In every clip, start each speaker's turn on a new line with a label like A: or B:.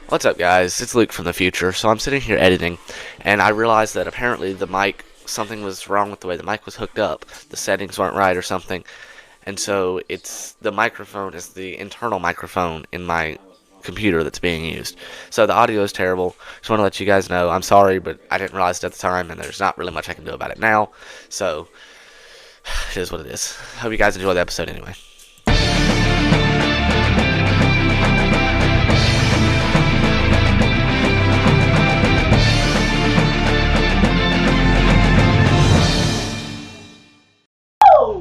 A: What's up, guys? It's Luke from the future. So I'm sitting here editing, and I realized that apparently something was wrong with the way the mic was hooked up. The settings weren't right or something. And so the microphone is the internal microphone in my computer that's being used. So the audio is terrible. Just want to let you guys know. I'm sorry, but I didn't realize it at the time, and there's not really much I can do about it now. So it is what it is. Hope you guys enjoy the episode anyway.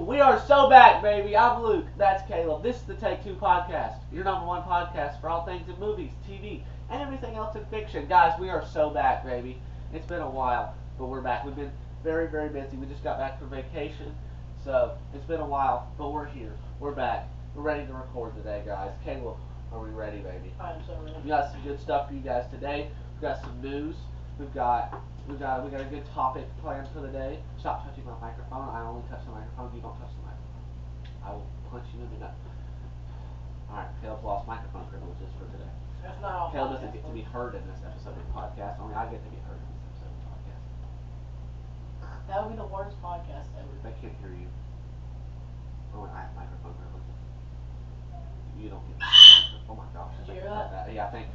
B: We are so back, baby. I'm Luke. That's Caleb. This is the Take Two podcast, your number one podcast for all things in movies, TV, and everything else in fiction. Guys, we are so back, baby. It's been a while, but we're back. We've been very, very busy. We just got back from vacation, so it's been a while, but we're here. We're back. We're ready to record today, guys. Caleb, are we ready, baby?
C: I'm so ready.
B: We got some good stuff for you guys today. We've got some news. We've got a good topic planned for the day. Stop touching my microphone. I only touch the microphone. You don't touch the microphone. I will punch you in the gut. Alright, Caleb's lost microphone privileges for today.
C: That's not all.
B: Caleb doesn't get to be heard in this episode of the podcast. Only I get to be heard in this episode of the podcast.
C: That would be the worst podcast ever.
B: They can't hear you. Only I have microphone privileges. You don't get Oh my gosh.
C: Did you hear that?
B: Yeah, I think.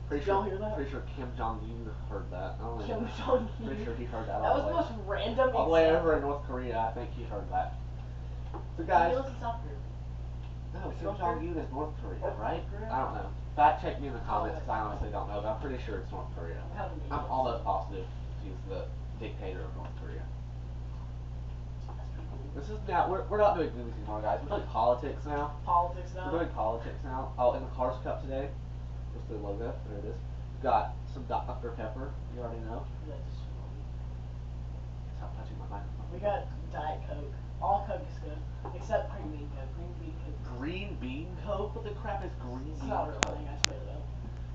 C: Did y'all hear that?
B: Pretty sure Kim Jong-un heard that.
C: Kim Jong-un?
B: Pretty sure he heard that.
C: That was the most random.
B: All the way over in North Korea, I think he heard that. So guys.
C: He lives in South Korea.
B: No, Kim Jong-un is North Korea, right?
C: Korea?
B: I don't know. Fact check me in the comments because I honestly don't know, but I'm pretty sure it's North Korea. I'm almost positive he's the dictator of North Korea. This is now we're not doing movies anymore, guys. We're doing politics now.
C: Politics now.
B: We're doing politics now. Oh, in the Cars Cup today, just the logo. There it is. We've got some Dr. Pepper. You already know. Stop touching my microphone.
C: We got Diet Coke. All Coke is good, except green bean Coke. Green bean Coke.
B: Green bean Coke? What the crap is green bean
C: It's not a real
B: Coke?
C: thing. I just made it up.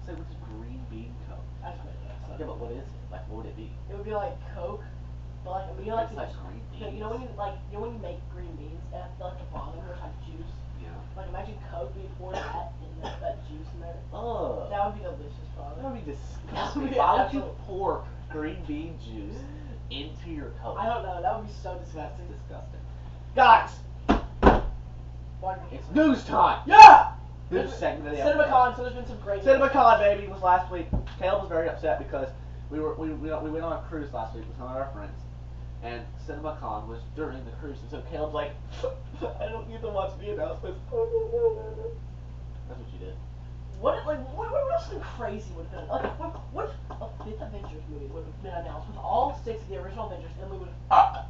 B: Say what's green bean Coke?
C: I just made it up.
B: Yeah, but what is it? Like, what would it be?
C: It would be like Coke, but like you know,
B: It's like green beans.
C: you know when you make green beans and at the bottom there's like juice.
B: Yeah.
C: Like imagine Coke being poured that in that juice in there.
B: Oh.
C: That would be delicious, probably.
B: That would be
C: That
B: disgusting.
C: would be
B: Why would you
C: absolute-
B: pour green bean juice into your Coke?
C: I don't know. That would be so
B: That's
C: disgusting.
B: disgusting. Guys, it's news time.
C: Yeah.
B: News segment of the episode.
C: CinemaCon. So there's been some great.
B: CinemaCon, baby, was last week. Caleb was very upset because we went on a cruise last week with some of our friends, and CinemaCon was during the cruise, and so Caleb's like, I don't get to watch the announcements. That's what you did.
C: What else something crazy would have been? Like what if a fifth Avengers movie would have been announced with all six of the original Avengers, and we would have.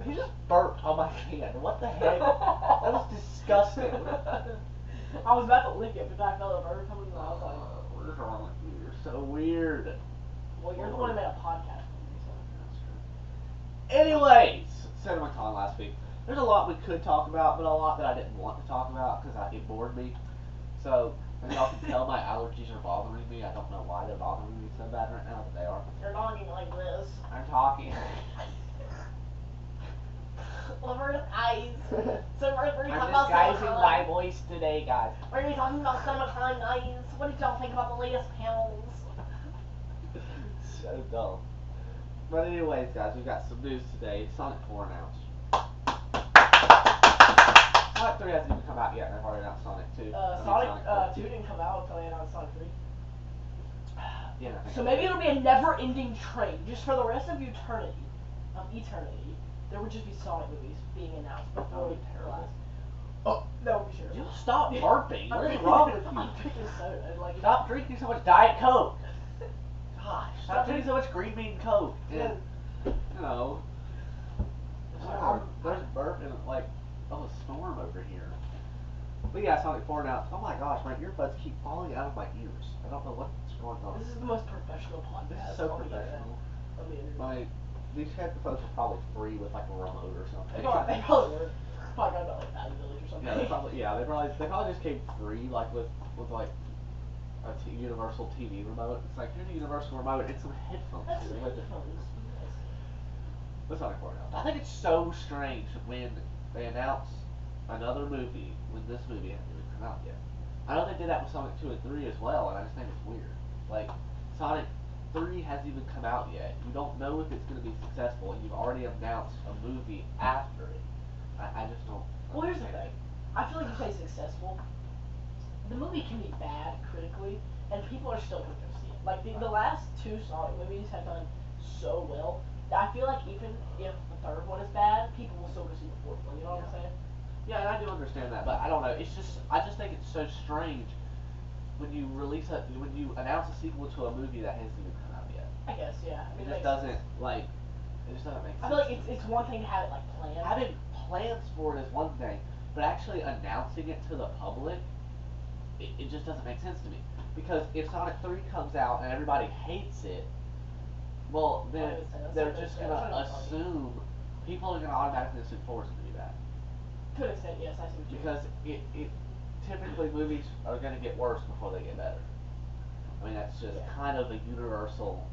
B: He just burped on my hand. What the heck? That was disgusting.
C: I was about to lick it, but I felt a burp coming, and I was like,
B: What is wrong with you? You're so weird.
C: "Well, you're the one who made a podcast with me, so."
B: That's true. Anyways, CinemaCon last week. There's a lot we could talk about, but a lot that I didn't want to talk about because it bored me. So, as y'all can tell, my allergies are bothering me. I don't know why they're bothering me so bad right now, but they are.
C: You're talking like this.
B: I'm talking.
C: Over his eyes. So we're
B: I'm
C: talking about
B: disguising my
C: CinemaCon.
B: voice today, guys.
C: We're gonna be talking about CinemaCon, guys. What did y'all think about the latest panels?
B: So dumb. But anyways, guys, we've got some news today. Sonic 4 announced. Sonic 3 hasn't even come out yet, and they've already announced Sonic 2.
C: Sonic 2 didn't come out until they announced Sonic 3.
B: Yeah,
C: So maybe it'll be a never-ending train, just for the rest of eternity. There would just be Sonic movies being announced
B: That
C: before
B: would be terrible.
C: Oh, that would be terrible.
B: You stop burping. What is wrong with you?
C: I'm drinking soda. Like,
B: Stop drinking so much Diet Coke. Gosh, stop drinking so much green bean Coke. And, you know, there's a burp and like a storm over here. But yeah, Sonic 4 announced. Oh my gosh, my earbuds keep falling out of my ears. I don't know what's going on.
C: This is the most professional podcast.
B: This is so
C: on the internet.
B: professional.
C: On the internet.
B: These headphones are probably free with like a remote or something.
C: They probably were. Probably got about like Valley Village or something.
B: They probably just came free like with like a universal TV remote. It's like here's a universal remote and some headphones.
C: That's
B: With it.
C: headphones.
B: What's Sonic 4 now? I think it's so strange when they announce another movie when this movie hasn't even come out yet. I know they did that with Sonic 2 and 3 as well, and I just think it's weird. Like, Sonic 3 hasn't even come out yet. You don't know if it's going to be successful, and you've already announced a movie after it. I just don't.
C: Well, here's the
B: understand
C: thing. I feel like you say successful. The movie can be bad critically, and people are still going to go see it. Like the last two Sonic movies have done so well that I feel like even if the third one is bad, people will still go see the fourth one. You know what I'm saying?
B: Yeah, and I do understand that, but I don't know. It's just I just think it's so strange when you when you announce a sequel to a movie that hasn't even come out yet.
C: I guess, yeah. I
B: It
C: mean,
B: just
C: makes
B: doesn't
C: sense.
B: like. It just doesn't make sense.
C: I feel like it's one thing to have it like planned.
B: Having plans for it is one thing, but actually announcing it to the public, it just doesn't make sense to me. Because if Sonic 3 comes out and everybody hates it, well, then they're just going to assume, people are going to automatically assume 4 is going to be bad.
C: To an extent, yes, I see what you mean.
B: Because typically movies are going to get worse before they get better. I mean, that's just kind of a universal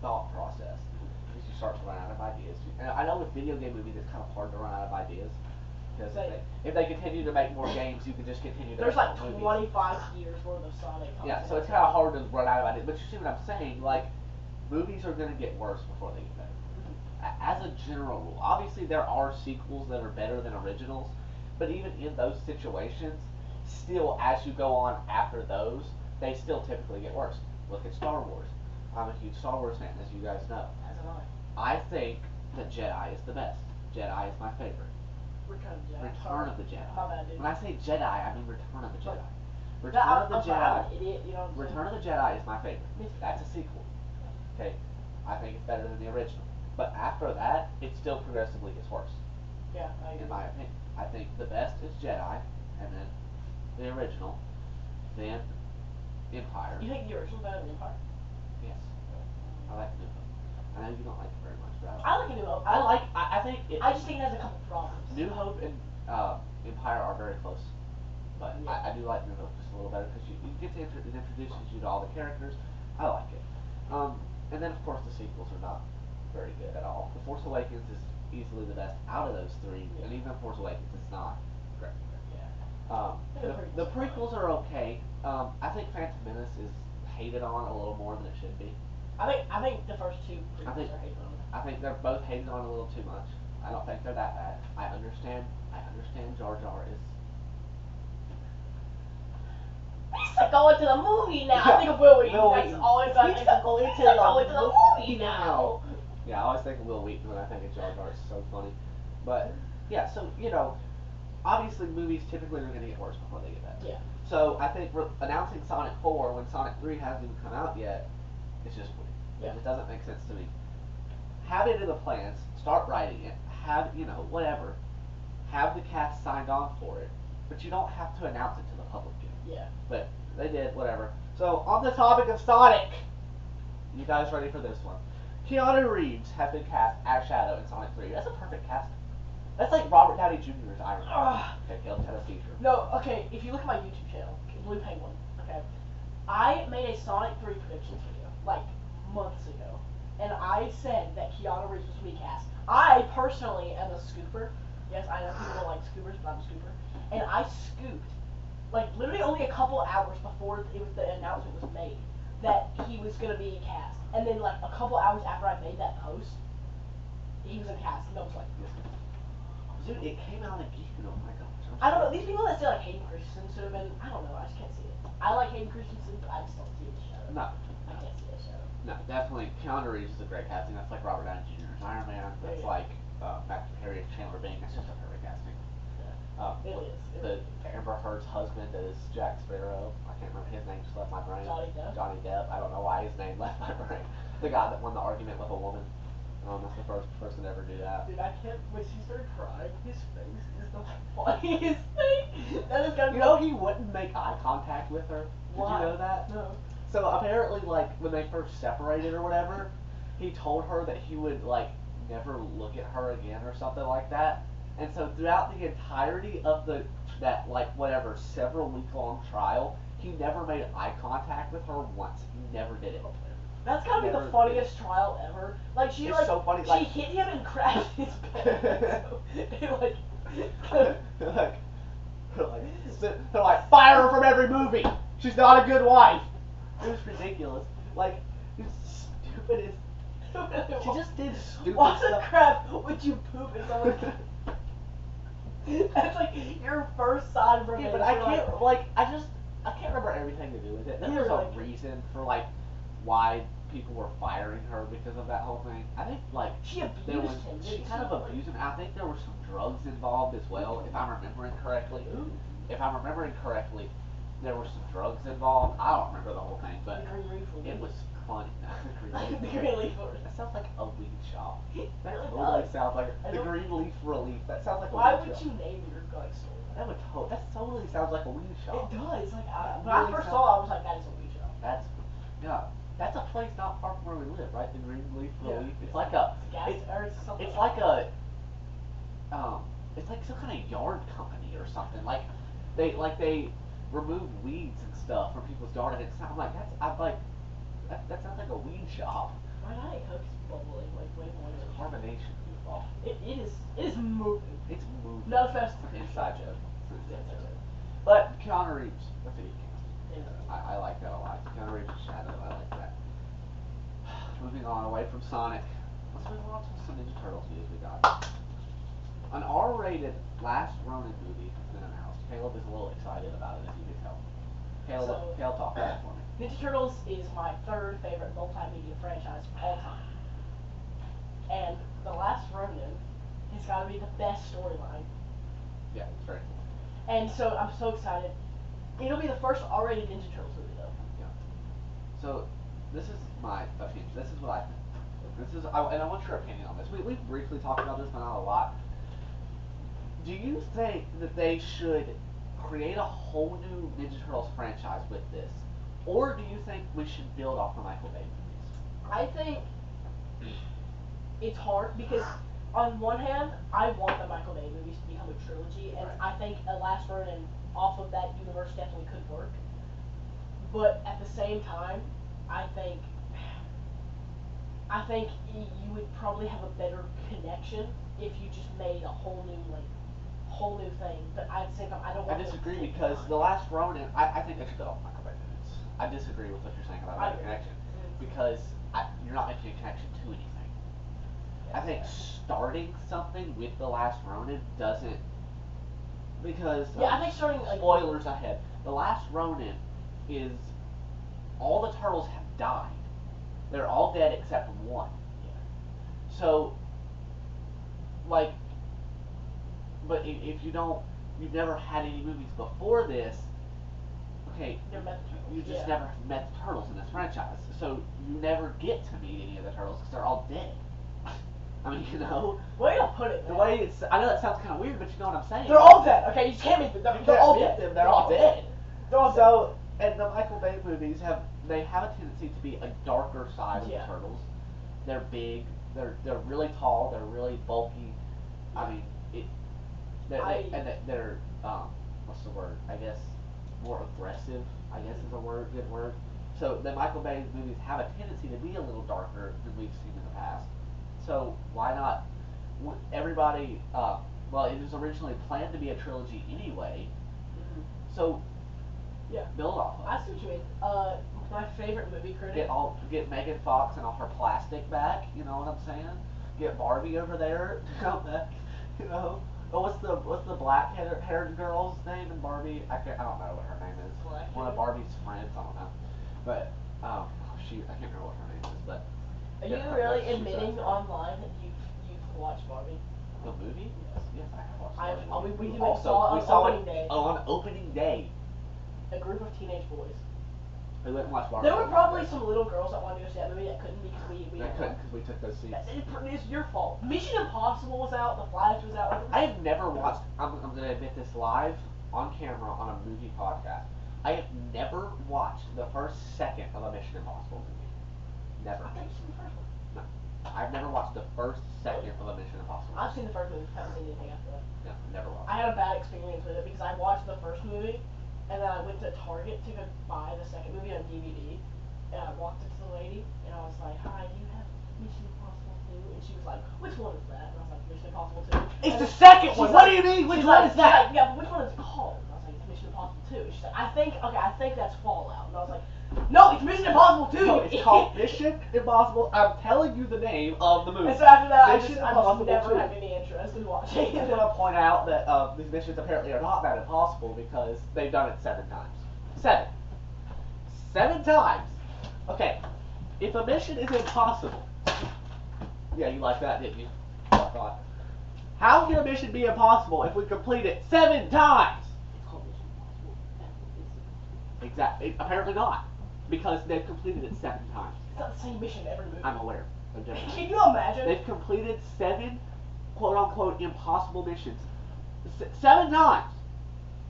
B: thought process. Because you start to run out of ideas. And I know with video game movies, it's kind of hard to run out of ideas. Because if they continue to make more games, you can just continue to
C: There's
B: make
C: like
B: more movies.
C: 25 years worth of Sonic.
B: Yeah, so it's kind of hard to run out of ideas. But you see what I'm saying? Like, movies are going to get worse before they get better. As a general rule. Obviously, there are sequels that are better than originals. But even in those situations, still, as you go on after those, they still typically get worse. Look at Star Wars. I'm a huge Star Wars fan, as you guys know.
C: As am I.
B: I think that Jedi is the best. Jedi is my favorite. Return of the Jedi.
C: My bad, dude.
B: When I say Jedi, I mean Return of the Jedi.
C: I'm
B: Return
C: sorry, I'm an idiot, you know what I'm
B: Return of the Jedi is my favorite. That's a sequel. Okay, I think it's better than the original. But after that, it still progressively gets worse.
C: Yeah, I agree.
B: In my opinion, I think the best is Jedi, and then the original, then Empire.
C: You think the original's better than Empire?
B: Yes, I like New Hope. I know you don't like it very much, but
C: I like a New Hope.
B: I think it.
C: I just think it has a couple problems.
B: New Hope and Empire are very close, but
C: Yeah.
B: I do like New Hope just a little better because you get to it introduces you to all the characters. I like it. And then of course the sequels are not very good at all. The Force Awakens is easily the best out of those three, and even Force Awakens is not great.
C: Yeah.
B: The prequels are okay. I think Phantom Menace is hated on a little more than it should be.
C: I think the first two prequels are hated on.
B: I think they're both hated on a little too much. I don't think they're that bad. I understand Jar Jar is.
C: He's going to the movie now. I think of Will Wheaton. That's always I think of
B: going
C: to the movie now.
B: Yeah, I always think of Will Wheaton when I think of Jar Jar. It's so funny. But yeah, so obviously movies typically are going to get worse before they get better.
C: Yeah.
B: So I think announcing Sonic 4 when Sonic 3 hasn't even come out yet, it's just weird.
C: Yeah.
B: It just doesn't make sense to me. Have it in the plans. Start writing it. Have whatever. Have the cast signed on for it, but you don't have to announce it to the public yet.
C: Yeah.
B: But they did, whatever. So on the topic of Sonic, you guys ready for this one? Keanu Reeves has been cast as Shadow in Sonic 3. That's a perfect casting. That's like Robert Downey Jr. as Iron Man. Okay, Caleb had a seizure.
C: No, okay, if you look at my YouTube channel, Blue Penguin, okay, I made a Sonic 3 predictions video, like, months ago, and I said that Keanu Reeves was going to be cast. I personally am a scooper. Yes, I know people don't like scoopers, but I'm a scooper. And I scooped, like, literally only a couple hours before the announcement was made, that he was going to be cast. And then, like, a couple hours after I made that post, he was in cast, and I was like,
B: dude, it came out again. Oh my gosh.
C: I don't know. These people that say like Hayden Christensen should have been. I don't know. I just can't see it. I like Hayden Christensen, but I just don't see it as Shadow.
B: No.
C: I can't see it as Shadow.
B: No, definitely. Keanu Reeves is a great casting. That's like Robert Downey Jr. as Iron Man. That's like Matthew Perry as Chandler Bing. That's just a perfect casting.
C: Yeah. It is.
B: The Amber Heard's husband is Jack Sparrow. I can't remember his name. Just left my brain.
C: Johnny Depp.
B: I don't know why his name left my brain. The guy that won the argument with a woman. That's the first person to ever do that.
C: Dude, I can't. When she started crying, his face is the funniest thing. That is gonna.
B: You know he wouldn't make eye contact with her.
C: Why?
B: Did you know that?
C: No.
B: So apparently, like when they first separated or whatever, he told her that he would like never look at her again or something like that. And so throughout the entirety of that like whatever several-week-long trial, he never made eye contact with her once. He never did it.
C: That's gotta be the funniest trial ever. Like she
B: it's so funny, like,
C: she hit him and crashed his bed. So, like
B: like they're like, fire her from every movie. She's not a good wife. It was ridiculous. Like, it's stupid as. She just did stupid
C: Why the
B: stuff.
C: crap would you poop in someone's? That's like your first sign from
B: Yeah,
C: it.
B: but I
C: You're
B: can't, I can't remember everything to do with it. There was
C: Neither,
B: a reason for, like, why people were firing her because of that whole thing. I think, like,
C: She abused
B: there was,
C: him.
B: she
C: didn't
B: kind of
C: Like,
B: abused him. I think there were some drugs involved as well, if I'm remembering correctly.
C: Ooh.
B: If I'm remembering correctly, there were some drugs involved. I don't remember the whole thing,
C: The
B: but
C: green leaf relief.
B: it was funny.
C: The green leaf relief.
B: That sounds like a weed shop. That
C: really
B: totally
C: does.
B: sounds like
C: I
B: the
C: don't-
B: green leaf relief. That sounds like a
C: Why
B: weed
C: would
B: shop.
C: you name your like store?
B: That totally sounds like a weed shop.
C: It does. Like
B: That
C: when I
B: really
C: first
B: sounds-
C: saw it, I was like, that is a weed shop.
B: That's a place not far from where we live, right? The green leaf
C: Yeah.
B: relief. It's like a
C: It's a gas or it's something.
B: it's like a it's like some kind of yard company or something. Like they remove weeds and stuff from people's yard, and it sounds like that sounds like a weed shop.
C: My Diet Coke's bubbling like way more
B: It's
C: than
B: carbonation, goofball.
C: It is moving.
B: It's moving.
C: Not as fast as
B: Inside joke.
C: Yeah, it's okay.
B: But Keanu Reeves, that's a good cast.
C: Yeah.
B: I like that a lot. Keanu Reeves' Shadow, I like that. Moving on away from Sonic, let's move on to some Ninja Turtles news we got. An R-rated Last Ronin movie has been announced. Caleb is a little excited about it, as you can tell. Caleb, talk about it for me.
C: Ninja Turtles is my third favorite multimedia franchise of all time. And The Last Ronin has got to be the best storyline.
B: Yeah, it's very cool.
C: And so I'm so excited. It'll be the first R-rated Ninja Turtles movie though.
B: Yeah. So, this is my opinion. This is what I think. And I want your opinion on this. We've briefly talked about this, but not a lot. Do you think that they should create a whole new Ninja Turtles franchise with this? Or do you think we should build off the Michael Bay movies?
C: I think it's hard because on one hand, I want the Michael Bay movies to become a trilogy, and
B: Right.
C: I think a Last Ronin off of that universe definitely could work. But at the same time, I think you would probably have a better connection if you just made a whole new thing. But at the same time, I don't
B: I
C: want them to
B: disagree
C: take
B: because
C: time.
B: The Last Ronin, I think they should build off Michael Bay movies. I disagree with what you're saying about
C: I
B: the
C: agree.
B: connection.
C: Mm.
B: Because you're not making a connection to anything. I think starting something with The Last Ronin doesn't. Because
C: Yeah, I think starting like
B: spoilers ahead. The Last Ronin is all the turtles have died. They're all dead except one.
C: Yeah.
B: So, like, but if you've never had any movies before this. Okay,
C: Never met the turtles.
B: you just
C: Yeah.
B: never met the turtles in this franchise, so you never get to meet any of the turtles because they're all dead. I mean,
C: Way to put it.
B: the
C: man.
B: way it's. I know that sounds kind of weird, but you know what I'm saying.
C: They're all dead. Okay, you can't meet them.
B: You
C: They're
B: can't
C: all
B: meet
C: dead.
B: them, they're all dead.
C: They're all dead.
B: So, and the Michael Bay movies have a tendency to be a darker side of
C: Yeah.
B: the turtles. They're big. They're really tall. They're really bulky. I mean, they're what's the word? I guess more aggressive. I guess is a good word. So the Michael Bay movies have a tendency to be a little darker than we've seen in the past. So why not? Everybody. Well, it was originally planned to be a trilogy anyway.
C: Mhm.
B: So
C: Yeah.
B: build off of it.
C: I see what you mean. My favorite movie critic.
B: Get Megan Fox and all her plastic back. You know what I'm saying? Get Barbie over there to come back. You know. Oh, what's the black haired girl's name in Barbie? I don't know what her name is. One of Barbie's friends. I don't know. But shoot, I can't remember what her name is. But
C: Are
B: yeah,
C: you really
B: she's
C: admitting
B: that-
C: online that you've watched Barbie?
B: the movie? Yes, I have watched
C: I've-
B: Barbie.
C: we
B: Also,
C: saw
B: we
C: on
B: saw
C: opening
B: it
C: day.
B: on opening day.
C: A group of teenage boys.
B: We went and watched Barbie.
C: There were
B: on
C: probably
B: opening day.
C: some little girls that wanted to go see that movie that couldn't because we
B: That
C: didn't
B: couldn't
C: want.
B: because we took those seats.
C: It's your fault. Mission Impossible was out. The Flash was out.
B: I have never watched. I'm going to admit this live on camera on a movie podcast. I have never watched the first second of a Mission Impossible movie. Never.
C: I think you've seen the first one.
B: No. I've never watched the first second of a Mission Impossible
C: I've
B: movie.
C: seen the first movie. Haven't seen anything after that.
B: No, never watched.
C: I had a bad experience with it because I watched the first movie and then I went to Target to go buy the second movie on DVD. And I walked up to the lady and I was like, "Hi, do you have Mission Impossible 2?" And she was like, "Which one is that?" And I was like, "Mission Impossible 2."
B: It's
C: And
B: the
C: then
B: second
C: she's
B: one.
C: like-
B: What do you mean? Which
C: she's
B: one
C: like-
B: is that?
C: she's like, "Yeah, but which one is it called?" 2. She's like, I think that's Fallout. And I was like, no, it's Mission Impossible 2.
B: No, it's called Mission Impossible. I'm telling you the name of the movie.
C: And so after that, I
B: Mission
C: just
B: Impossible
C: never
B: 2.
C: had any interest in watching
B: I
C: it.
B: just want to point out that these missions apparently are not that impossible because they've done it 7 times. 7 times. Okay, if a mission is impossible, yeah, you like that, didn't you? I thought. How can a mission be impossible if we complete it 7 times?
C: It's called Mission Impossible.
B: Exactly. Apparently not, because they've completed it 7 times.
C: It's not the same mission every movie.
B: I'm aware. I'm different.
C: Can you imagine?
B: They've completed 7 quote-unquote impossible missions 7 times.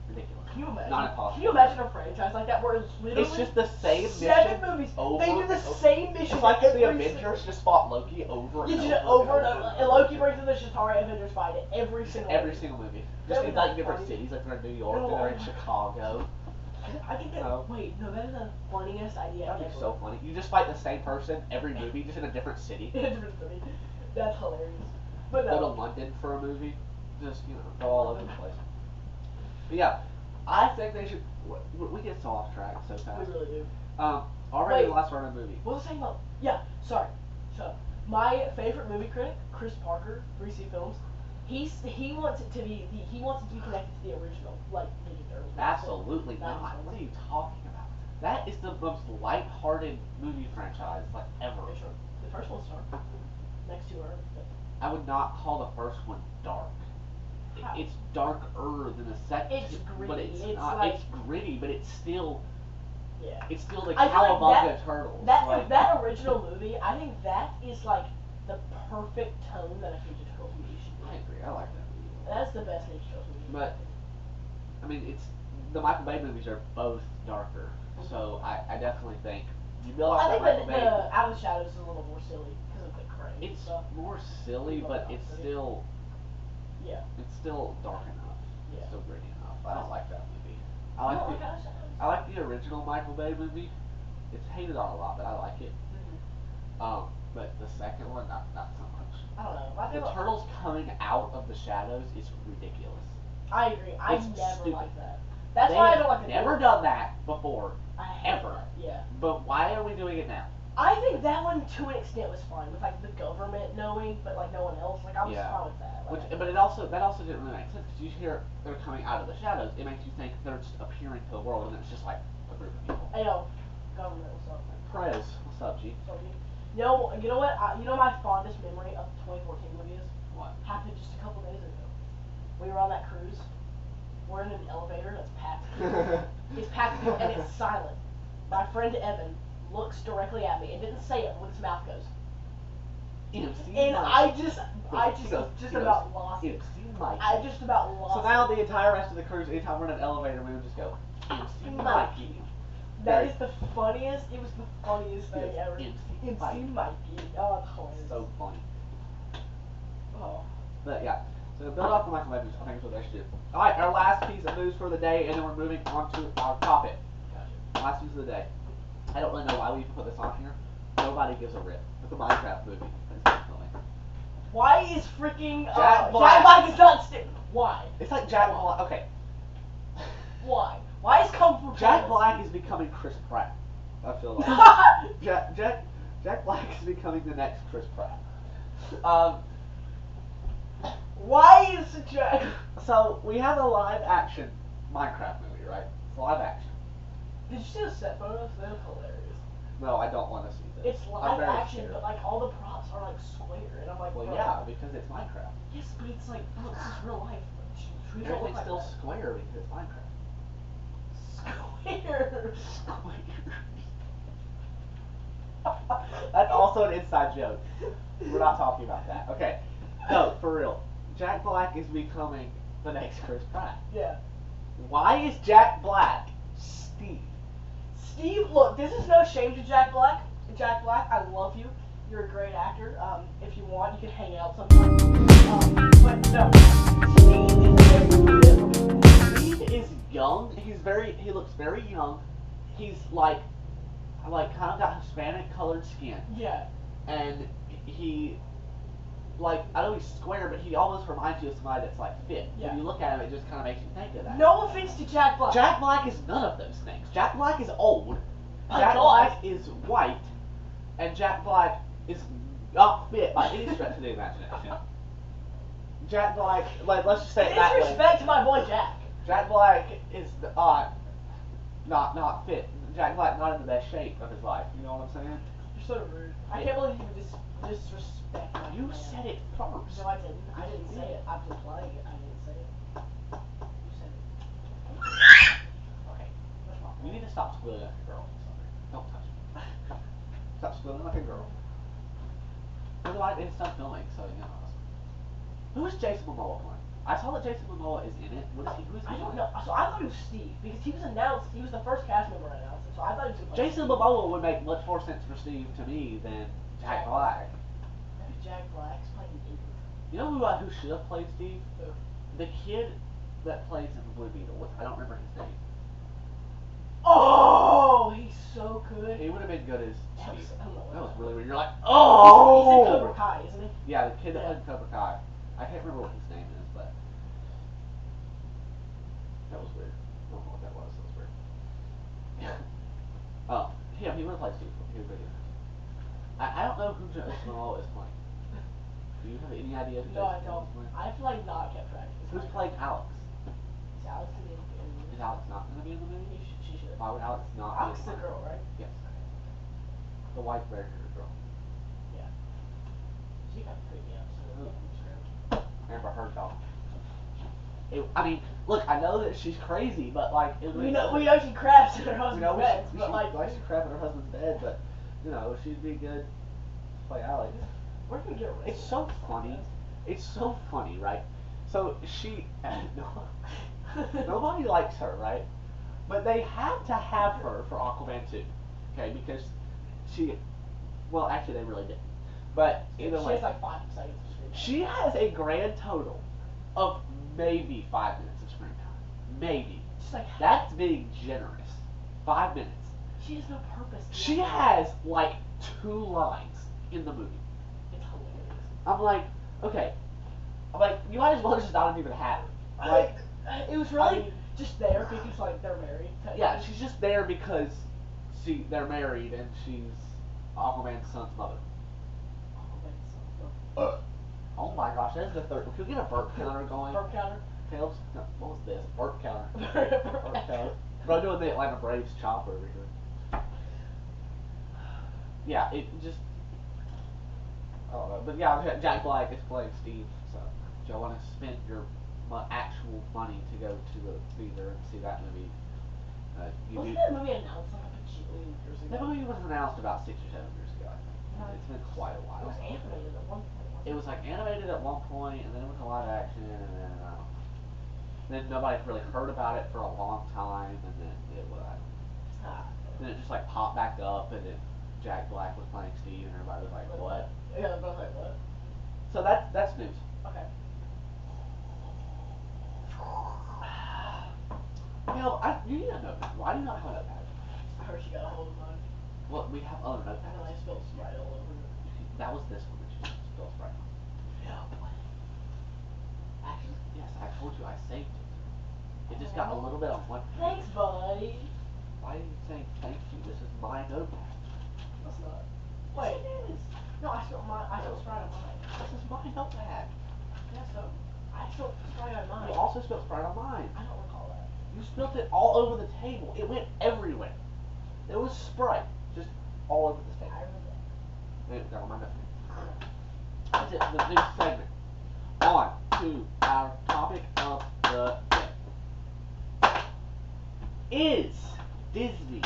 B: Ridiculous.
C: Can you imagine?
B: Not impossible.
C: Can you imagine a franchise like that where it's literally
B: It's just the same
C: 7
B: mission
C: movies?
B: over
C: They do the
B: and over.
C: same mission.
B: It's like
C: every
B: the Avengers just fought Loki over and
C: You
B: over,
C: just over and over. And Loki brings in the Shatari Avengers fight in every single
B: every
C: movie.
B: single movie.
C: That
B: Just in
C: would
B: like
C: be
B: different
C: funny.
B: cities, like they're in New York,
C: No,
B: they're in
C: oh my
B: Chicago.
C: I think that.
B: No.
C: Wait, no, that is the funniest idea
B: That'd be
C: ever.
B: so funny. You just fight the same person every movie, just in a different city.
C: That's hilarious. But
B: Go to
C: no.
B: London for a movie, just go all over the place. But yeah, I think they should. We get so off track so fast.
C: We really do.
B: Already
C: Wait.
B: the last run of the movie.
C: What was I saying about? Yeah, sorry. So, my favorite movie critic, Chris Parker, 3C Films, he wants it to be he wants it to be connected to the original, like Ninja Turtles.
B: Absolutely
C: That
B: not.
C: is
B: What are you talking about? That is the most light-hearted movie franchise like ever.
C: Pretty sure. The first one's dark. Next two are.
B: I would not call the first one dark.
C: How?
B: It's darker than the second,
C: It's
B: but
C: gritty.
B: it's
C: It's
B: not.
C: like-
B: It's gritty, but it's still
C: Yeah.
B: the
C: I feel like
B: Cowabunga Turtles.
C: That
B: like,
C: that original movie, I think that is like the perfect tone that a Ninja Turtles movie should
B: I
C: be.
B: agree. I like that movie.
C: That's the best Ninja Turtles movie.
B: But I mean, it's the Michael Bay movies are both darker, so I definitely think you build
C: I
B: off that
C: think
B: Michael
C: that
B: Bay.
C: the Out of the Shadows is a little more silly because of the crane
B: It's
C: stuff.
B: more silly, but it's still
C: Yeah.
B: dark enough.
C: Yeah.
B: It's still gritty enough. I don't like that movie.
C: I
B: I
C: don't
B: like
C: like Out of the Shadows.
B: I like the original Michael Bay movie. It's hated on a lot, but I like it. But the second one, not so much.
C: I don't know. I
B: The
C: feel
B: turtles coming out of the shadows is ridiculous.
C: I agree. I
B: It's
C: never
B: stupid.
C: liked that. That's
B: They
C: why I
B: have
C: don't like the
B: never done that before,
C: I hate
B: ever.
C: that. Yeah.
B: but why are we doing it now?
C: I think that one to an extent was fine with like the government knowing, but like no one else. Like I was
B: Yeah.
C: fine with that.
B: Which,
C: Like,
B: but that also didn't really make sense because you hear they're coming out of the shadows. It makes you think they're just appearing to the world, and it's just like a group of people.
C: I know, government was something.
B: Prez, what's up, G?
C: So you know what? You know my fondest memory of the 2014 movie is
B: What?
C: happened just a couple days ago. We were on that cruise. We're in an elevator that's packed. It's packed and it's silent. My friend Evan looks directly at me and didn't say it, but his mouth goes.
B: MC
C: And
B: Mike.
C: I just
B: He goes,
C: about lost it.
B: MC Mike.
C: I just about lost
B: So now
C: it.
B: the entire rest of the cruise, anytime we're in an elevator, we would just go, MC Mikey.
C: That is the funniest. It was the funniest thing
B: Yes,
C: ever.
B: MC
C: Mikey. Oh, it's hilarious.
B: So funny.
C: Oh.
B: But yeah, so to build off the Michael Bay movies, I think that's what they should do. Alright, our last piece of news for the day, and then we're moving on to our topic.
C: Gotcha.
B: Last news of the day. I don't really know why we even put this on here. Nobody gives a rip. It's a Minecraft movie. Unfortunately.
C: Why is freaking
B: Jack Black.
C: Jack Black is not stick? Why?
B: It's like Jack Black. Okay.
C: Why? Why is Kung Fu
B: Jack
C: Panda-
B: Black is becoming Chris Pratt. I feel like. Jack Black is becoming the next Chris Pratt.
C: Why is Jack?
B: So we have a live action Minecraft movie, right? It's live action.
C: Did you see the set photos? They look hilarious.
B: No, I don't want to see this.
C: It's
B: I'm
C: live
B: very
C: action,
B: scared.
C: but like all the props are like square, and I'm like,
B: Well,
C: bro,
B: yeah, because it's Minecraft.
C: Yes, but it's like, bro, this is real life. Trees don't look
B: Everything's
C: like
B: still
C: that.
B: square because it's Minecraft.
C: Square.
B: That's also an inside joke. We're not talking about that. Okay. No, for real. Jack Black is becoming the next Chris Pratt.
C: Yeah.
B: Why is Jack Black Steve?
C: Steve, look, this is no shame to Jack Black. Jack Black, I love you. You're a great actor. If you want, you can hang out sometime. But no,
B: Steve is young. He looks very young. He's like kind of got Hispanic colored skin.
C: yeah.
B: And he like, I know he's square, but he almost reminds you of somebody that's like fit.
C: Yeah.
B: When you look at him, it just kind of makes you think of that.
C: No offense to Jack Black.
B: Jack Black is none of those things. Jack Black is old.
C: My
B: Jack
C: God.
B: Black is white, and Jack Black is not fit by any stretch of the imagination. Jack Black, like, let's just say it that way.
C: Disrespect to my boy Jack.
B: Jack Black is not fit. Jack Black not in the best shape of his life. You know what I'm saying?
C: You're so rude. I can't believe you would disrespect my
B: You
C: man.
B: said it first.
C: No, I didn't. I didn't say it. I'm implying it. I didn't say it. You said it. Okay. That's my
B: You need to stop squealing like a girl. Don't touch me. Stop squealing like a girl. Otherwise, it's done filming, so you know. Who is Jason Momoa playing? I saw that Jason Momoa is in it. What is he? Who is he?
C: I don't
B: playing?
C: know. So I thought it was Steve because he was announced. He was the first cast member announced. So I thought he was gonna play
B: Jason
C: Steve.
B: Momoa would make much more sense for Steve to me than Jack Black.
C: Maybe Jack Black's playing Igor.
B: You know who should have played Steve?
C: Who?
B: The kid that plays in the Blue Beetle. I don't remember his name.
C: Oh, he's so good.
B: He would have been good as Steve.
C: I don't know.
B: That was really weird. You're like,
C: He's
B: oh!
C: in Cobra Kai, isn't he?
B: Yeah, the kid that
C: Yeah.
B: played Cobra Kai. I can't remember what his name is, but that was weird. I don't know what that was. That was weird. Oh, yeah, he would have played Steve. He would have been good. I don't know who Jason Momoa is playing. Do you have any idea who
C: No, I
B: Jason
C: don't.
B: Momoa is playing?
C: I feel like not kept track.
B: Who's playing Alex?
C: Is Alex gonna be in the movie?
B: Is Alex not going to be in the movie?
C: She should.
B: Why would Alex not
C: Alex
B: be
C: is
B: in
C: a
B: the
C: girl, right?
B: Yes. The white red girl.
C: Yeah. She got pretty up.
B: Who?
C: So
B: Amber Heard dog. I mean, look, I know that she's crazy, but like,
C: we know she craps in her
B: we
C: husband's
B: know
C: bed,
B: she
C: but like
B: she crap in her husband's bed, but you know, she'd be good to play Alex.
C: we're gonna get arrested.
B: It's so funny. It's so funny, right? So she, nobody likes her, right? But they had to have her for Aquaman 2, okay? Because well, actually, they really didn't. But either
C: She
B: way,
C: has like 5 seconds of screen time.
B: she has a grand total of maybe 5 minutes of screen time. Maybe.
C: She's like
B: That's being generous. 5 minutes.
C: she has no purpose. to
B: She
C: that.
B: has like 2 lines in the movie.
C: It's hilarious.
B: I'm like, okay. I'm like, you might as well just not even have her. Like,
C: It was really
B: I mean-
C: just there because like they're married.
B: yeah, she's just there because they're married and she's Aquaman's son's mother. Oh my gosh, that's the third. Can we get a burp counter going?
C: Burp counter.
B: Tails? No, what was this? Burp counter.
C: Burp
B: counter. Bro, doing the Atlanta Braves chop over here. Yeah, it just. I don't know. But yeah, Jack Black is playing Steve, so if y'all want to spend your actual money to go to the theater and see that movie, you
C: Wasn't
B: do.
C: that movie announced like a bajillion years ago?
B: That movie was announced about 6 or 7 years ago, I think. It's been quite a
C: It
B: while.
C: was animated at one point. Wasn't
B: It was like animated at one point, and then it went to live action, and then nobody really heard about it for a long time, and then it was. Then it just like popped back up, and then Jack Black was playing Steve, and everybody was like, "What?"
C: Yeah, they're both like what?
B: So that's news.
C: Okay.
B: You need a notepad. Why do you not have a notepad?
C: I heard she got a hold of mine.
B: Well, we have other
C: And then I
B: notepads.
C: spilled Sprite all over it.
B: That was this one that you spilled Sprite on.
C: No.
B: Actually, yes, I told you I saved it. It just got a little bit on one page.
C: Thanks, buddy.
B: Why are you saying thank you? This is my notepad.
C: That's not.
B: Wait.
C: Wait.
B: Yes, it is.
C: No, I spilled mine. I spilled Sprite on mine.
B: This is my notepad.
C: Yeah, so I spilled Sprite on mine.
B: You also spilled Sprite on mine.
C: I don't recall that.
B: You spilled it all over the table. It went everywhere. There was Sprite just all over this
C: I
B: table.
C: remember that.
B: Never mind that. That's it for the news segment. On to our topic of the day. Is Disney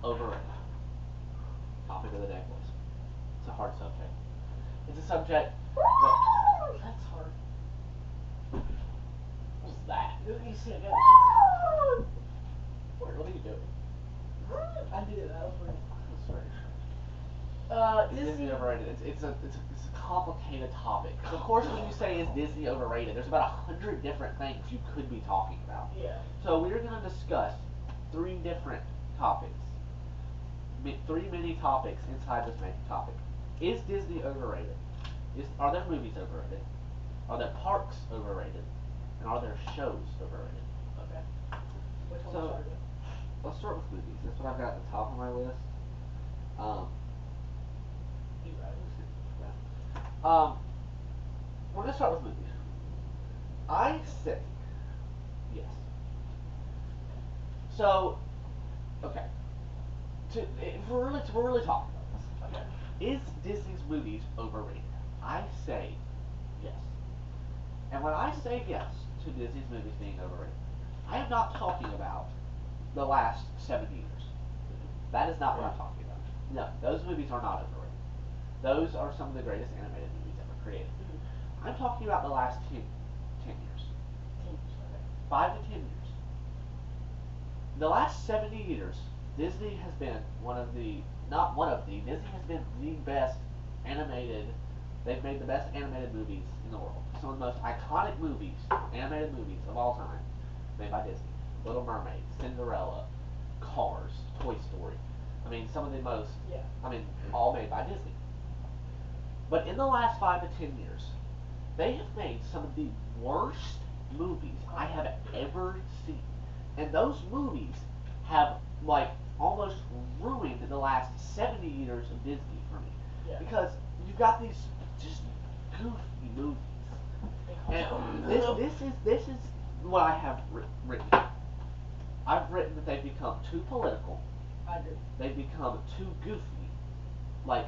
B: overrated? Topic of the day, boys. It's a hard subject. It's a subject that.
C: That's hard.
B: What's that?
C: You see it again.
B: What are you doing?
C: I did. That was weird.
B: That's very strange. Is
C: Disney.
B: Disney overrated? It's a complicated topic. Of course, when you say is Disney overrated, there's about 100 different things you could be talking about.
C: Yeah.
B: So we're going to discuss 3 different topics, 3 mini topics inside this main topic. Is Disney overrated? Are their movies overrated? Are their parks overrated? And are their shows overrated?
C: Okay. Which one
B: So-
C: will start with?
B: Let's start with movies. That's what I've got at the top of my list.
C: You right.
B: We're gonna start with movies. I say yes. So, okay. If we're really talking about this.
C: Okay.
B: Is Disney's movies overrated? I say yes. And when I say yes to Disney's movies being overrated, I am not talking about the last 70 years. That is not what I'm talking about. No, those movies are not overrated. Those are some of the greatest animated movies ever created. I'm talking about the last 10 years.
C: 10 years, okay.
B: 5 to 10 years. The last 70 years, Disney has been Disney has been the best animated, they've made the best animated movies in the world. Some of the most iconic movies, animated movies of all time, made by Disney. Little Mermaid, Cinderella, Cars, Toy Story. I mean, some of the most,
C: Yeah.
B: all made by Disney. But in the last 5 to 10 years, they have made some of the worst movies I have ever seen. And those movies have, like, almost ruined the last 70 years of Disney for me.
C: Yeah.
B: Because you've got these just goofy movies. And this is what I have written. I've written that they've become too political.
C: I agree.
B: They've become too goofy. Like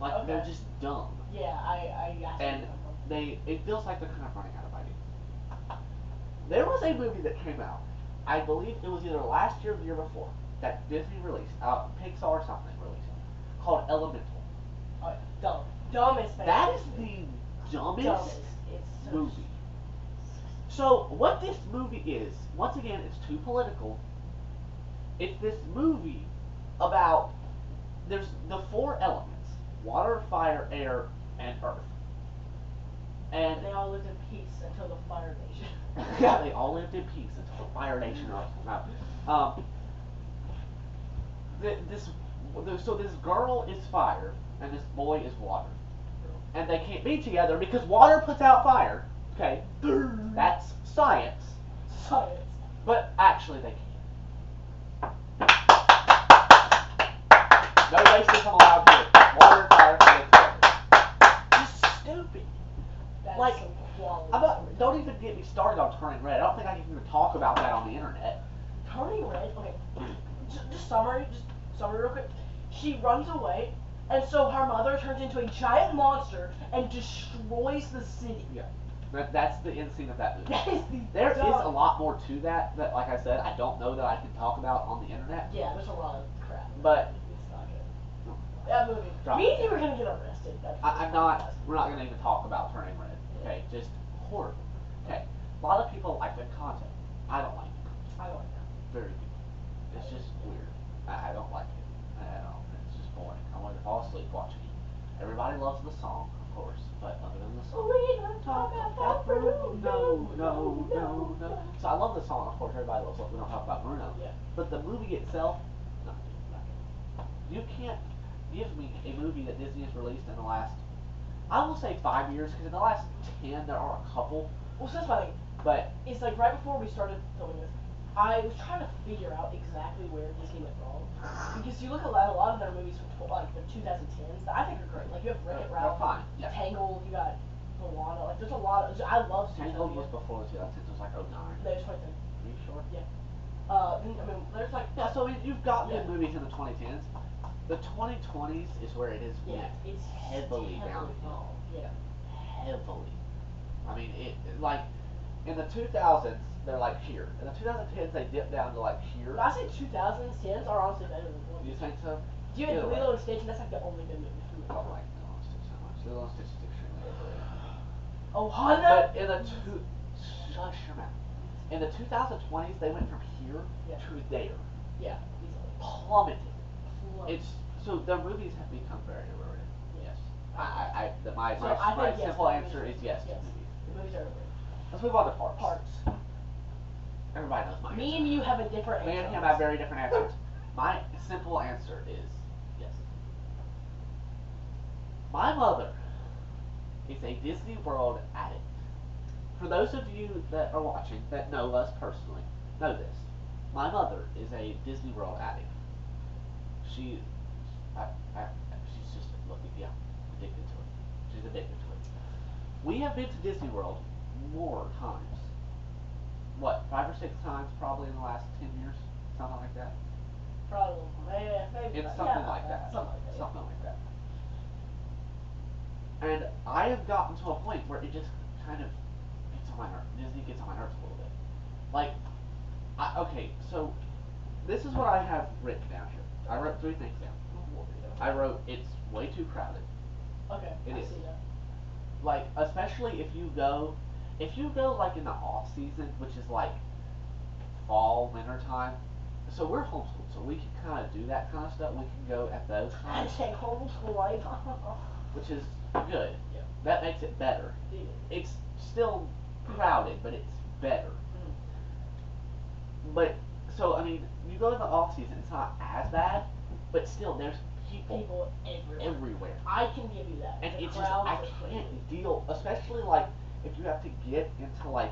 C: Okay.
B: they're just dumb.
C: Yeah, I got
B: And it feels like they're kind of running out of ideas. There was a movie that came out, I believe it was either last year or the year before, that Disney released, Pixar or something released, called Elemental.
C: Dumb. Dumbest thing.
B: That is the dumbest
C: It's so
B: movie. So what this movie is, once again, it's too political. It's this movie about, there's the 4 elements: water, fire, air, and earth. And
C: they all lived in peace until the Fire Nation.
B: yeah, they all lived in peace until the Fire Nation came out. So this girl is fire and this boy is water, and they can't be together because water puts out fire. Okay, that's science.
C: Science.
B: But actually, they can't. No racism allowed here. Water and fire can live together. Just stupid.
C: That's
B: Like,
C: some quality.
B: Don't even get me started on Turning Red. I don't think I can even talk about that on the internet.
C: Turning Red. Okay. Just summary real quick. She runs away, and so her mother turns into a giant monster and destroys the city.
B: Yeah. That's the end scene of that movie.
C: That is the
B: There is
C: dumb-
B: a lot more to that, like I said, I don't know that I can talk about on the internet.
C: Yeah, there's a lot of crap.
B: But
C: It's not good. That movie.
B: Drop
C: Me
B: it.
C: and you were gonna get arrested.
B: We're not going to even talk about Turning Red. Okay, just horrible. Okay, a lot of people like the content. I don't like it.
C: I don't like that.
B: Very good. It's just weird. I don't like it. I don't. It's just boring. I wanted to fall asleep watching it. Everybody loves the song, of course, but other than the song.
C: We don't talk about Bruno.
B: No. So I love the song, of course. Everybody loves it. We don't talk about Bruno.
C: Yeah.
B: But the movie itself, no. You can't give me a movie that Disney has released in the last, I will say 5 years, because in the last 10 there are a couple.
C: Well, so that's my thing.
B: But
C: It's like right before we started filming this, I was trying to figure out exactly where Disney went wrong. Because you look at a lot of their movies from like the 2010s that I think are great. Like you have Wreck-It
B: they're
C: Ralph,
B: fine. Yeah.
C: Tangled, you got Moana. Like there's a lot of. I love
B: Tangled was before the 2010s. It was like 09.
C: There's 2010.
B: Are you sure?
C: Yeah. There's like.
B: Yeah, so you've got good
C: Yeah.
B: movies in the 2010s. The 2020s is where it is
C: Yeah,
B: went
C: it's
B: heavily downhill.
C: wrong. Yeah.
B: Heavily. I mean, like, in the 2000s, they're like here. In the 2010s, they dip down to like here.
C: But I say 2010s are honestly better than
B: Do you
C: 20s.
B: think so?
C: Do you have
B: Either way.
C: Lilo and Stitch? And that's like the only good movie from
B: I don't like Lilo and Stitch so much. Lilo and Stitch is extremely overrated.
C: Ohana.
B: But in the shush your mouth. In the 2020s, they went from here
C: Yeah.
B: to there.
C: Yeah, easily.
B: Plummeted. It's so their movies have become very overrated. Yes. My
C: So I think yes,
B: simple
C: the
B: answer
C: movies
B: is yes to
C: yes.
B: movies.
C: The movies are overrated.
B: Let's move on to parks.
C: Parts.
B: Everybody knows my
C: Me
B: answer.
C: and you have a different
B: Me
C: answer.
B: and him have very different answers. My simple answer is yes. My mother is is a Disney World addict. For those of you that are watching that know us personally, know this. My mother is a Disney World addict. She, I, I, she's just looking, yeah, addicted to it. She's addicted to it. We have been to Disney World more times. What, 5 or 6 times probably in the last 10 years? Something like that.
C: Probably, maybe.
B: It's
C: not.
B: something
C: Yeah,
B: like that.
C: Something like that.
B: Something like that. And I have gotten to a point where it just kind of gets on my nerves. Disney gets on my nerves a little bit. Like, okay, so this is what I have written down here. I wrote 3 things down. I wrote, it's way too crowded.
C: Okay,
B: It
C: I
B: is.
C: see that.
B: Like, especially if you go like in the off season, which is like fall, winter time. So we're homeschooled, so we can kind of do that kind of stuff. We can go at those times,
C: Hashtag homeschool life.
B: which is good.
C: Yeah.
B: That makes it better.
C: Yeah.
B: It's still crowded, but it's better.
C: Mm.
B: But so I mean, you go in the off season, it's not as bad, but still there's people everywhere.
C: I can give you that.
B: And
C: The
B: it's just
C: crowds
B: I
C: are crazy.
B: can't deal, especially like if you have to get into like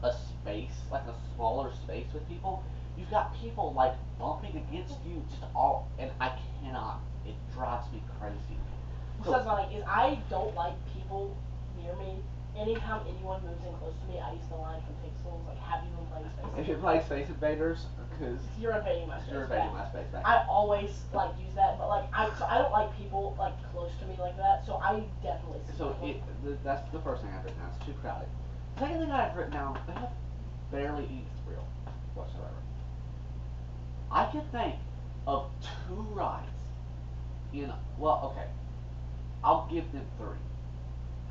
B: a space, like a smaller space with people. You've got people like bumping against you just all, and I cannot. It drives me crazy.
C: So that's funny is I don't like people near me. Anytime anyone moves in close to me, I use the line from Pixels, like, have you been playing Space
B: If you
C: Invaders?
B: play Space Invaders, because
C: You're invading my space.
B: you're invading my space back.
C: I always like use that, but like so I don't like people like close to me like that. So I definitely see
B: So
C: that one.
B: that's the first thing I've written down. It's too crowded. Second thing I've written down, they have barely any thrill whatsoever. I can think of 2 rides in, well, okay, I'll give them 3.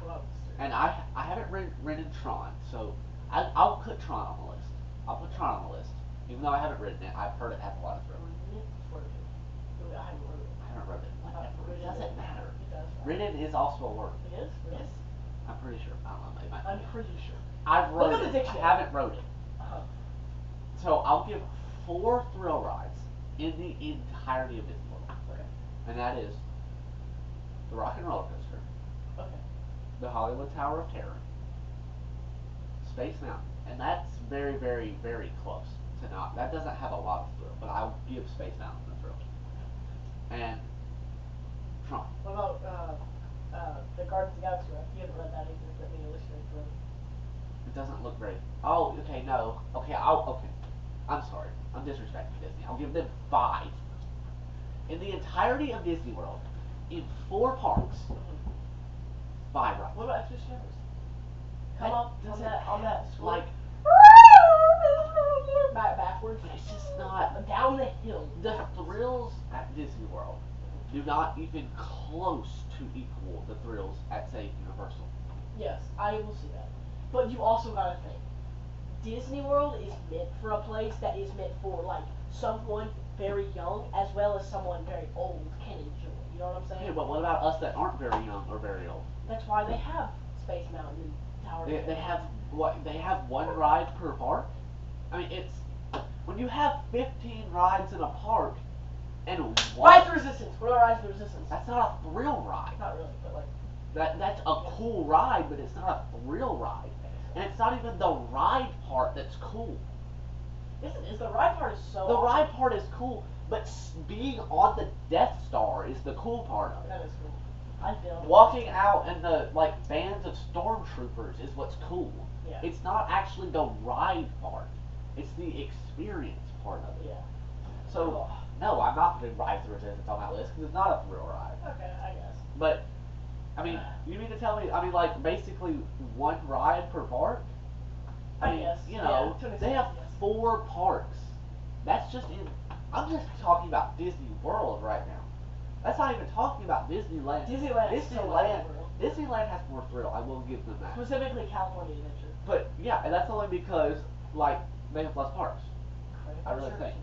C: Well,
B: And I haven't ridden Tron, so I'll put Tron on the list. I'll put Tron on the list. Even though I haven't ridden it, I've heard it has a lot of thrill.
C: I haven't heard it.
B: I haven't rode it. Whatever. It doesn't matter.
C: It does matter.
B: Ridden is also a word.
C: It is? Really?
B: Yes. I'm pretty sure. I don't know. It might
C: I'm
B: be.
C: pretty sure.
B: I've
C: Look
B: rode
C: at the
B: it. I
C: dictionary.
B: haven't rode it.
C: Uh-huh.
B: So I'll give 4 thrill rides in the entirety of Disney World.
C: Okay.
B: And that is the Rock and Roller Coaster,
C: Okay.
B: the Hollywood Tower of Terror, Space Mountain, and that's very, very, very close to not. That doesn't have a lot of thrill, but I'll give Space Mountain the thrill. And Tron.
C: What about the Guardians of the Galaxy ride? You haven't read that either, but maybe listening through.
B: It doesn't look very. Oh, okay, no. Okay, okay. I'm sorry. I'm disrespecting Disney. I'll give them 5. In the entirety of Disney World, in 4 parks, 5 rides.
C: What about Expedition Everest? Come
B: That
C: up
B: doesn't
C: on that
B: have,
C: school.
B: like,
C: backwards.
B: it's just not.
C: Down the hill.
B: The thrills at Disney World do not even close to equal the thrills at, say, Universal.
C: Yes, I will see that. But you also gotta think, Disney World is meant for a place that is meant for like someone very young as well as someone very old can enjoy. You know what I'm saying?
B: Yeah, but what about us that aren't very young or very old?
C: That's why they have Space Mountain and Tower.
B: They have what? They have 1 ride per park. I mean, it's when you have 15 rides in a park and
C: Rise of the Resistance. What about Rise of the Resistance?
B: that's not a thrill ride.
C: Not really, but like.
B: That's a cool ride, but it's not a thrill ride. And it's not even the ride part that's cool.
C: Yes, it is. The ride part is so.
B: The
C: awesome.
B: ride part is cool, but being on the Death Star is the cool part of it.
C: That is cool. I've been on.
B: Walking out in the like bands of stormtroopers is what's cool.
C: Yeah.
B: It's not actually the ride part. It's the experience part of it.
C: Yeah.
B: So no, I'm not putting Rise of the Resistance on that list because it's not a thrill ride.
C: Okay, I guess.
B: But I mean, you mean to tell me? I mean, like basically 1 ride per park. I mean,
C: guess,
B: you know,
C: yeah, to an
B: they have
C: extent, yes.
B: 4 parks. That's just in. I'm just talking about Disney World right now. That's not even talking about Disneyland.
C: Disneyland is so much more thrill.
B: Disneyland has more thrill. I will give them that.
C: Specifically California Adventure.
B: But yeah, and that's only because like they have less parks. I really think.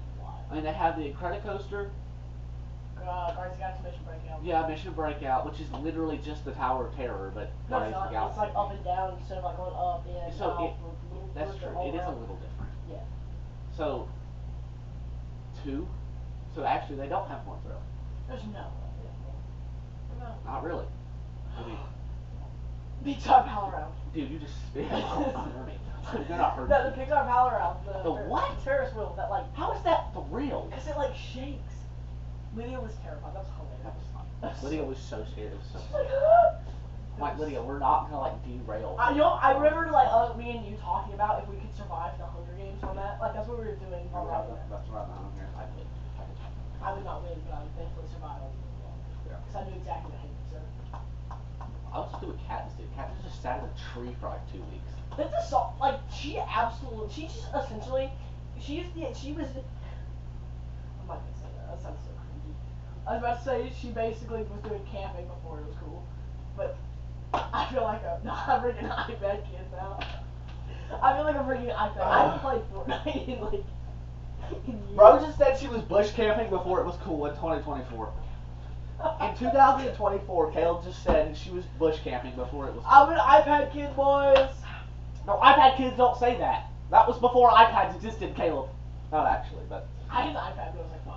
B: I mean, they have the Incredicoaster.
C: Guardians of the Galaxy Mission Breakout.
B: Yeah, Mission Breakout, which is literally just the Tower of Terror, but
C: No, it's
B: Guardians of
C: not.
B: the Galaxy.
C: It's like up and down instead of like going up and
B: So
C: out.
B: that's true. It is a little different.
C: Yeah.
B: So 2. So actually, they don't have more thrill.
C: There's no way. No.
B: Not really. I mean,
C: Pixar Pal Around.
B: Dude, you just spit all over me. I'm gonna hurt
C: No, the
B: you.
C: Pixar Pal Around.
B: The what?
C: Ferris wheel that like.
B: How is that thrill?
C: Because it like shakes. Lydia was terrified. That was hilarious.
B: That was fun. Lydia was so scared. It was so
C: She's
B: funny.
C: like,
B: I'm like, Lydia, we're not gonna like derail.
C: I remember like me and you talking about if we could survive the Hunger Games on that. Like that's what we were doing.
B: That's what I'm here.
C: I would not win, but I would definitely survive.
B: Yeah.
C: Because I knew exactly what I hated. So
B: I was just do what Katniss did. Katniss just sat in a tree for like 2 weeks.
C: that's a song. Like she just essentially, she was. I'm not gonna say that. That sounds so cringy. I was about to say she basically was doing camping before it was cool, but I feel like a freaking iPad kid now. I feel like a freaking iPad. I haven't played Fortnite in like.
B: Bro just said she was bush camping before it was cool in 2024. In 2024, Caleb just said she was bush camping before it was cool.
C: I'm an iPad kid, boys.
B: No, iPad kids don't say that. That was before iPads existed, Caleb. Not actually, but
C: I had an iPad when I was like 5.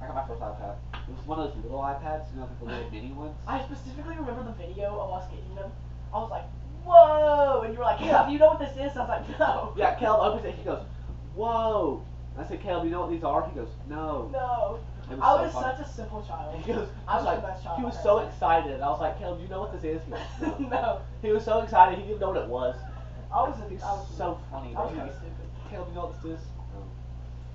B: I got my first iPad. It was one of those little iPads, you know, like the little mini ones.
C: I specifically remember the video of us getting them. I was like, whoa! And you were like, yeah, you know what this is? And I was like, no.
B: Yeah, Caleb opens it. He goes, whoa. And I said, Caleb, you know what these are? He goes, no.
C: No.
B: It
C: I
B: so
C: was
B: funny.
C: such a simple child.
B: He goes,
C: I was
B: like,
C: the best child.
B: he was
C: I've
B: so
C: ever seen.
B: excited. I was like, Caleb, do you know what this is? He goes, no.
C: No.
B: He was so excited. He didn't know what it was.
C: I was
B: So funny.
C: I was
B: He
C: kind of
B: goes,
C: stupid.
B: Caleb, you know what this is?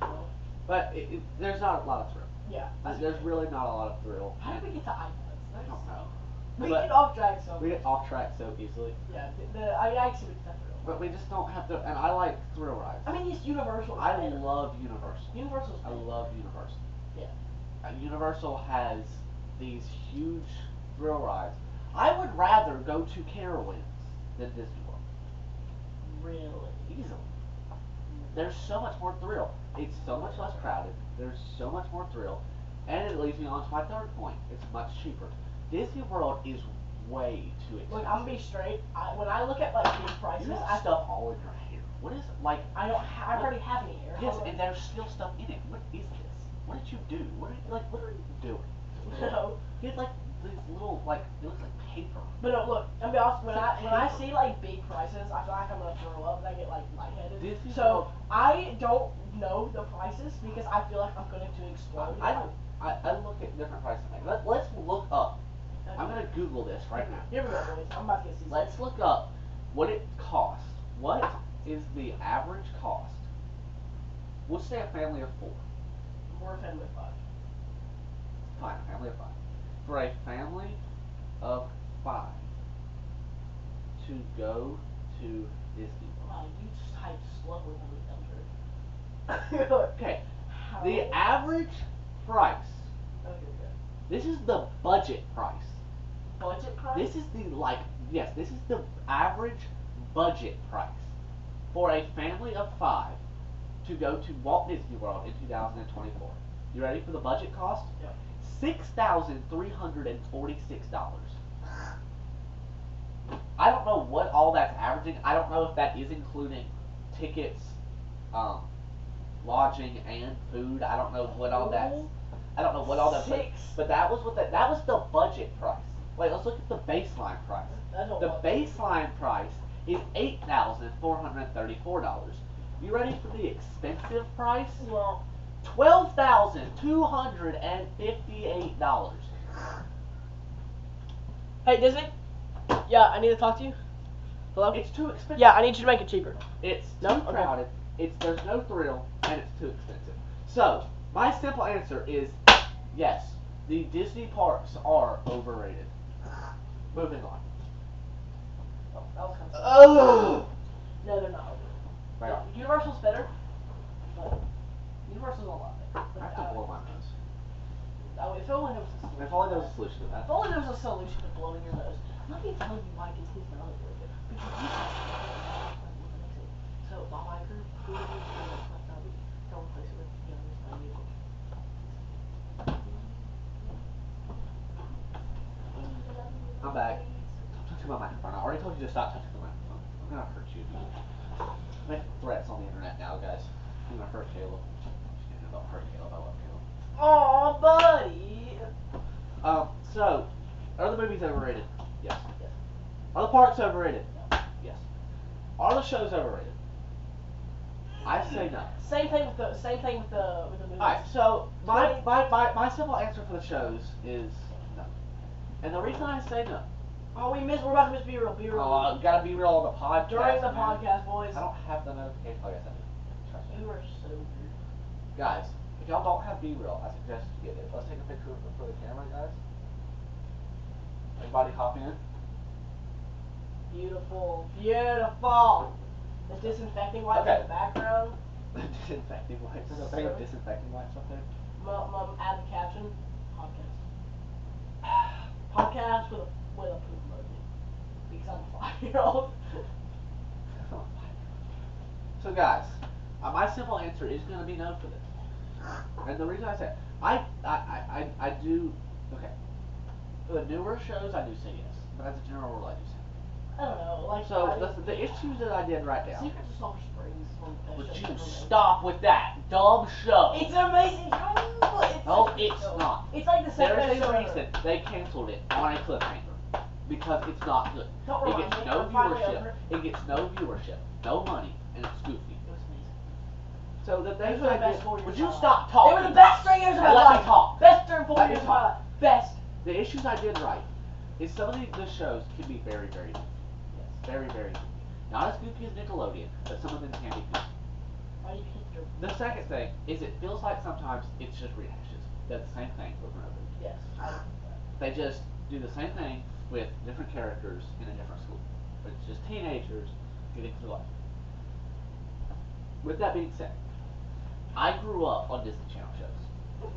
C: No.
B: But there's not a lot of thrill.
C: Yeah.
B: There's really not a lot of thrill.
C: How did we get to iPads?
B: I don't know.
C: We
B: But
C: get off track so
B: we
C: much.
B: get off track so easily.
C: Yeah. I actually get that real.
B: But we just don't have to, and I like thrill rides.
C: I mean, it's Universal.
B: I love Universal.
C: Universal's
B: I
C: great.
B: love Universal.
C: Yeah.
B: Universal has these huge thrill rides. I would rather go to Carowinds than Disney World.
C: Really.
B: Easily. There's so much more thrill. It's so much less crowded. There's so much more thrill. And it leads me on to my third point. It's much cheaper. Disney World is way too expensive.
C: Look, I'm gonna be straight. When I look at like big prices,
B: You have stuff all in your hair. What is it? Like,
C: I don't. I already have any hair.
B: yes, and there's still stuff in it. What is this? What did you do? What are you doing?
C: No.
B: You had like these little it looks like paper.
C: But no, look, I'm gonna be honest. When
B: It's like
C: I
B: paper.
C: see like big prices, I feel like I'm gonna throw up and I get like lightheaded.
B: Disney
C: So
B: World-
C: I don't know the prices because I feel like I'm going to explode.
B: I look at different prices. Let's look up.
C: Okay.
B: I'm gonna Google this right now.
C: Here we go, boys. I'm about to get seasoned.
B: Let's look up what it costs. What is the average cost? We'll say a family of 4.
C: We're a family of 5.
B: Fine, a family of 5. For a family of 5 to go to Disney World.
C: Wow, you just typed slower than the enter.
B: Okay,
C: How?
B: the average price.
C: Okay, good.
B: This is the budget price.
C: Budget price?
B: This is this is the average budget price for a family of 5 to go to Walt Disney World in 2024. You ready for the budget cost?
C: Yeah.
B: $6,346. I don't know what all that's averaging. I don't know if that is including tickets, lodging, and food. I don't know what all that's. I don't know what all that. But that was that was the budget price. Wait, let's look at the baseline price. The baseline price is $8,434. You ready for the expensive price?
C: Well,
B: $12,258.
C: hey Disney. Yeah, I need to talk to you. Hello.
B: It's too expensive.
C: Yeah, I need you to make it cheaper.
B: It's too
C: No? Okay.
B: crowded. There's no thrill, and it's too expensive. So my simple answer is yes. The Disney parks are overrated. Moving on.
C: Oh, that was kind of.
B: Ugh.
C: No, they're not overrated.
B: They are.
C: Universal's better. But Universal's a lot better.
B: I have to blow my nose.
C: If only there was a solution.
B: If only there was a solution to that.
C: If only there was a solution to blowing your nose. Let me tell you why Disney's not overrated. Because you have so my biker, who would use don't replace it with my vehicle.
B: I'm back. Stop touching my microphone. I already told you to stop touching the microphone. I'm gonna hurt you. Make threats on the internet now, guys. I'm gonna hurt Caleb. I'm just kidding. Don't hurt Caleb. I love Caleb.
C: Aw, buddy.
B: So, are the movies overrated? Yes.
C: Yes.
B: Are the parks overrated?
C: No.
B: Yes. Are the shows overrated? I say no.
C: Same thing with the movies.
B: Alright, so my simple answer for the shows is no. And the reason I say no.
C: Oh, we're about to miss B-roll. B-roll.
B: Gotta be real on the podcast.
C: During the
B: man.
C: podcast, boys.
B: I don't have the notification. Oh, yes, I do. Trust me.
C: You are so weird.
B: Guys, if y'all don't have B-roll, I suggest you get it. Let's take a picture for the camera, guys. Everybody hop in.
C: Beautiful. Beautiful. The disinfecting wipes
B: Okay.
C: in the background.
B: Disinfecting wipes. There's a thing of disinfecting wipes up there.
C: Mom, add the caption. Podcast. Podcast with a poop emoji. Because I'm a 5-year-old.
B: So guys, my simple answer is going to be no for this. And the reason I say I do, okay. For the newer shows, I do say yes. But as a general rule, I do say no.
C: I don't know. Like,
B: So the issues that I did write down.
C: Secrets of Sulphur Springs. is one of the
B: Would
C: best
B: you
C: shows ever made.
B: stop with that dumb show?
C: It's an amazing show.
B: No, it's not.
C: It's like the second
B: There's
C: best show
B: a
C: ever.
B: reason they canceled it on a cliffhanger. Because it's not good.
C: Don't
B: It
C: remind
B: gets
C: me.
B: no
C: I'm finally
B: viewership.
C: over it.
B: It gets no viewership, no money, and it's goofy.
C: It was amazing.
B: So the things
C: Those were the
B: I
C: best
B: did.
C: 4 years
B: Would
C: of
B: you
C: my life.
B: stop talking?
C: They were the best 3 years of my
B: And let
C: life.
B: me talk.
C: Best 3 and 4
B: Let me
C: years of my
B: talk.
C: life. Best.
B: The issues I did right is some of the shows can be very, very goofy.
C: Yes.
B: Very, very goofy. Not as goofy as Nickelodeon, but some of them can be goofy.
C: Why you keep your...
B: The second thing is it feels like sometimes it's just rehashes. They're the same thing over and over.
C: Yes.
B: They just do the same thing with different characters in a different school. But it's just teenagers getting through life. With that being said, I grew up on Disney Channel shows.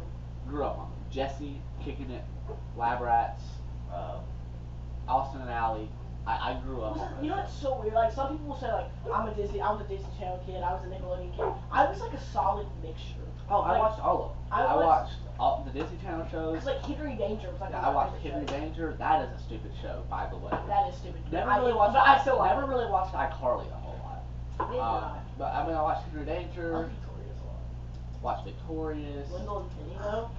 B: Grew up on them. Jessie, Kicking It, Lab Rats, Austin and Alley. I grew up on
C: You know
B: those
C: what's so weird? Like, some people say, like, I was a Disney Channel kid, I was a Nickelodeon kid. I was like a solid mixture.
B: Oh, I
C: Like,
B: watched all of them.
C: I
B: I
C: watched-
B: watched all the Disney Channel shows.
C: Cause like Henry Danger was like
B: Yeah,
C: one
B: I
C: of my
B: watched
C: favorite
B: Hidden
C: shows.
B: Danger. That is a stupid show, by the way.
C: That is stupid.
B: Never
C: I-
B: really watched.
C: but I still like
B: never
C: it.
B: really watched iCarly a whole lot.
C: Neither did I.
B: But I mean, I watched Henry
C: I
B: Danger.
C: love Victorious a lot.
B: Watched Victorious.
C: Wendell and Penny though.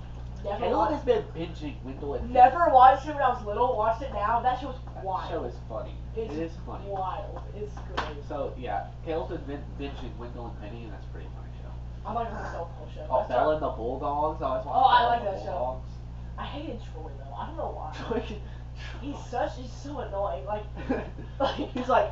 C: Never
B: Caleb has
C: watched.
B: been binging Wendell and Penny.
C: Never watched it when I was little. Watched it now. That show was
B: That
C: wild.
B: show is funny.
C: It's
B: It is funny.
C: wild. It's great.
B: So yeah, Caleb's been binging Wendell and Penny, and that's a pretty funny show.
C: I'm like myself whole show.
B: Oh,
C: I
B: Bella
C: start-
B: and the Bulldogs. I always watched
C: Oh, I
B: Bella
C: like
B: and the
C: that show.
B: Bulldogs.
C: I hated Troy though. I don't know why.
B: Troy-
C: He's so annoying. Like
B: he's like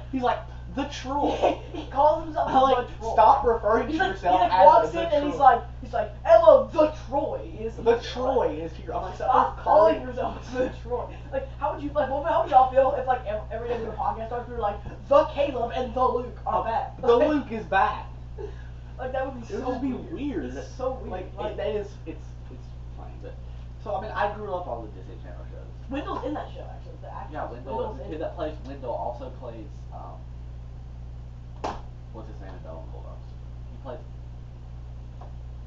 B: the troll.
C: he calls himself
B: I like
C: the Troy.
B: stop referring to
C: He
B: yourself
C: like
B: as
C: walks
B: the
C: in and
B: troll.
C: he's like, hello, the Troy is
B: The
C: here."
B: Troy is here. I'm like,
C: Stop calling yourself the Troy. Like, how would you how would y'all feel if like every day we do a podcast starts we were like the Caleb and the Luke are back?
B: The Luke is back.
C: Like that would be
B: It
C: so
B: would just be
C: weird.
B: weird.
C: It's so weird.
B: Like that is it's funny, but so I mean I grew up on the Disney Channel shows.
C: Wendell's in that show actually. The actor.
B: Yeah, Wendell.
C: Wendell's
B: The
C: in
B: kid that plays Wendell also plays what's his name in Bella and Bulldogs? He plays.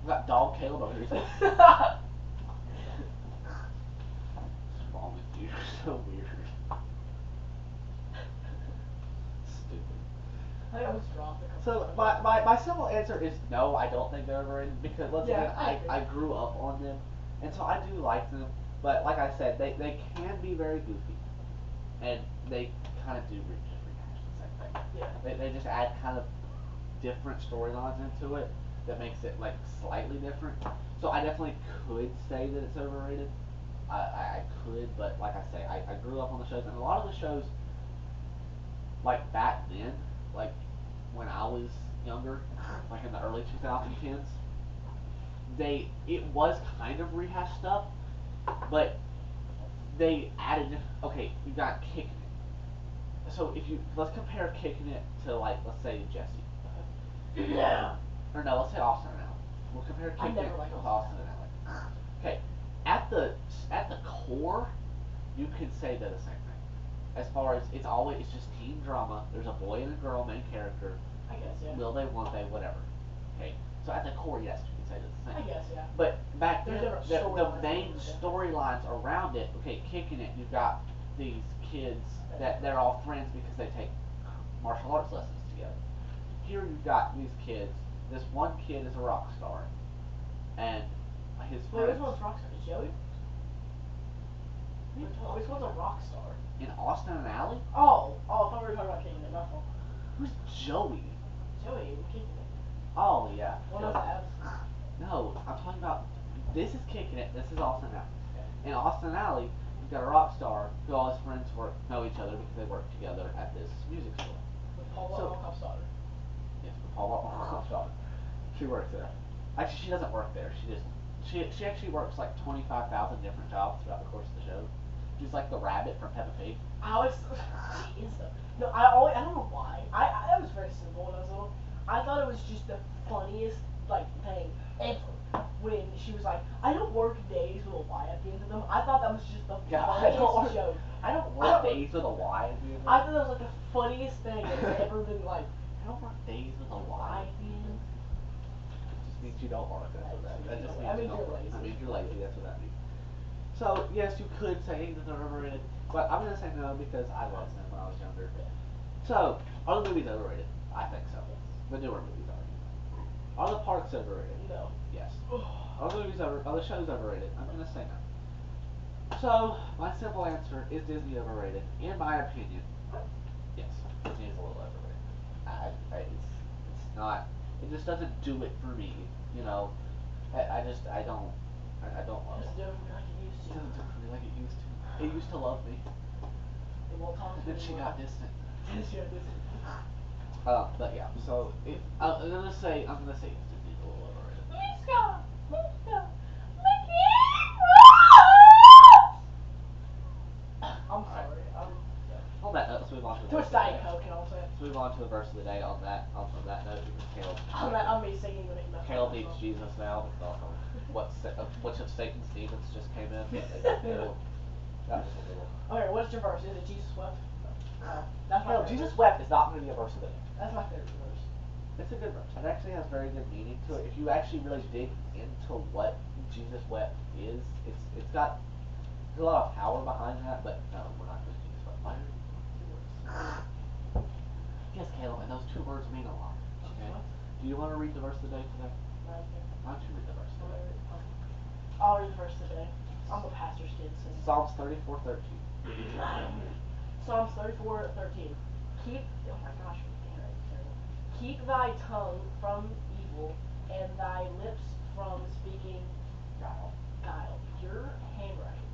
B: We got Dog Caleb over here. What's wrong with you? You're so weird. Stupid.
C: I think I was dropped a couple
B: So
C: times.
B: my simple answer is no. I don't think they're overrated because once
C: Yeah,
B: again
C: I agree.
B: I grew up on them, and so I do like them. But like I said, they can be very goofy, and they kind of do rehash the same thing.
C: Yeah.
B: They just add kind of different storylines into it that makes it like slightly different. So I definitely could say that it's overrated. I could, but like I say, I grew up on the shows, and a lot of the shows, like back then, like when I was younger, like in the early 2010s, it was kind of rehash stuff, but they added. Okay, you got Kicking It. So let's compare Kicking It to like let's say Jesse.
C: Yeah.
B: Or no, let's say Austin and Allen. We'll compare
C: I
B: Kicking
C: never
B: It
C: liked
B: with
C: Austin.
B: Austin and Allen. Okay, at the core, you can say they're the same thing. As far as it's just teen drama. There's a boy and a girl main character.
C: I guess yeah.
B: Will they? Won't they? Whatever. Okay. So at the core, yes, you can say they're the
C: I
B: same.
C: guess yeah.
B: But back
C: There's
B: then,
C: different
B: the
C: storylines
B: main
C: and stuff.
B: storylines around it. Okay, Kicking It. You've got these kids that they're all friends because they take martial arts lessons together. Here you've got these kids. This one kid is a rock star, and his
C: Wait, which
B: friends.
C: one's Rockstar? Is Joey? Which one's a rock star?
B: In Austin and Alley?
C: Oh, I thought we were talking about kicking it. My fault.
B: Who's Joey?
C: Joey, we're kicking it.
B: Oh, yeah.
C: One
B: Joey.
C: of those abs.
B: No, I'm talking about, this is Kicking It, this is Austin and Alley. In Austin and Alley, you've got a rock star who all his friends know each other because they work together at this music store.
C: With Paul
B: So-
C: Walkoff's daughter.
B: Yes, with Paul Walkoff's daughter. She works there. Actually, she doesn't work there. She actually works like 25,000 different jobs throughout the course of the show. She's like the rabbit from Peppa Pig.
C: I was. She is though. No, I don't know why. I was very simple when I was little. I thought it was just the funniest like thing ever when she was like, I don't work days with a Y at the end of them. I thought that was just the
B: Yeah,
C: funniest joke.
B: I don't work days with a Y at the end.
C: I thought that was like the funniest thing that's ever been like.
B: I don't work days with a Y at the end. Just means you don't work. That's what that just means.
C: That means
B: you don't
C: you're
B: work.
C: lazy.
B: That means you're lazy. That's what that means. So yes, you could say that they're overrated, but I'm gonna say no because I loved them when I was younger. So are the movies overrated? I think so. The newer movies are. Are the parks overrated?
C: No.
B: Yes. Are the movies are the shows overrated? I'm gonna say no. So my simple answer is Disney overrated. In my opinion, yes, Disney is a little overrated. It's not. It just doesn't do it for me. You know, I don't love
C: Just
B: it.
C: do it like you used
B: It
C: to.
B: doesn't do it for me like it used to. It used to love me,
C: It won't talk
B: and
C: to
B: then
C: me
B: she
C: anymore.
B: got distant.
C: She got this.
B: But yeah. So if I'm gonna say Disney's a little overrated.
C: I'm sorry.
B: On that note, let's move on to the
C: Too
B: verse
C: much
B: of the
C: Diet
B: day.
C: Coke, you know what I'm saying?
B: Let's move on to the verse of the day. On that note, because Caleb.
C: I'm me singing when he messed
B: Caleb
C: up,
B: needs
C: so.
B: Jesus now because which of Satan's demons just came in. Caleb, that was a little.
C: Okay, what's your verse? Is it Jesus wept? No. That's my
B: Caleb,
C: favorite
B: Jesus
C: verse.
B: wept is not going to be a verse of the day.
C: That's my favorite verse.
B: It's a good verse. It actually has very good meaning to it. If you actually really dig into what Jesus wept is, it's got there's a lot of power behind that. But no, we're not doing Jesus wept. Why are you two words? Yes, Caleb, and those two words mean a lot. Okay. Do you want to read the verse of the day today?
C: Right there.
B: Why don't you read the verse of the day?
C: I'll read the verse today. I'm a pastor's kid, so.
B: Psalms 34:13.
C: Psalms 34:13. Keep. Oh my gosh, keep thy tongue from evil and thy lips from speaking guile. Your handwriting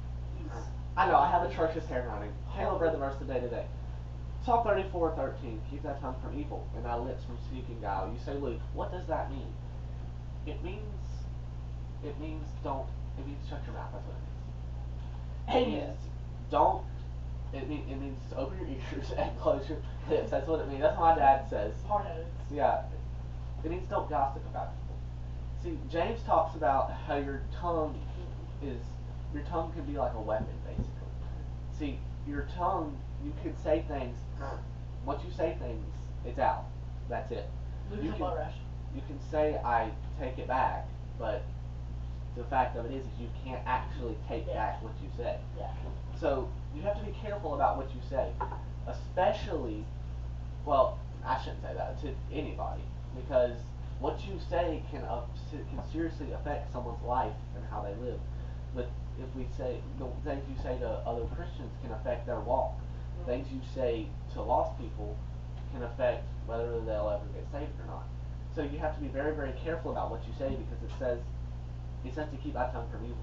C: is.
B: I know, I have atrocious handwriting. Caleb read the verse today. Psalm 34:13. Keep thy tongue from evil and thy lips from speaking guile. You say, Luke, what does that mean? It means don't. It means shut your mouth. That's what it means. It means don't. It means open your ears and close your lips. That's what it means. That's what my dad says.
C: Hard-headed.
B: Yeah. It means don't gossip about people. See, James talks about how your tongue can be like a weapon, basically. See, your tongue, you can say things. Once you say things, it's out. That's it.
C: Lose a blood rush.
B: You can say I take it back, but the fact of it is you can't actually take back what you say.
C: Yeah.
B: So you have to be careful about what you say, especially. Well, I shouldn't say that to anybody because what you say can seriously affect someone's life and how they live. But if we say the things you say to other Christians can affect their walk, things you say to lost people can affect whether they'll ever get saved or not. So you have to be very, very careful about what you say because it says to keep thy tongue from evil.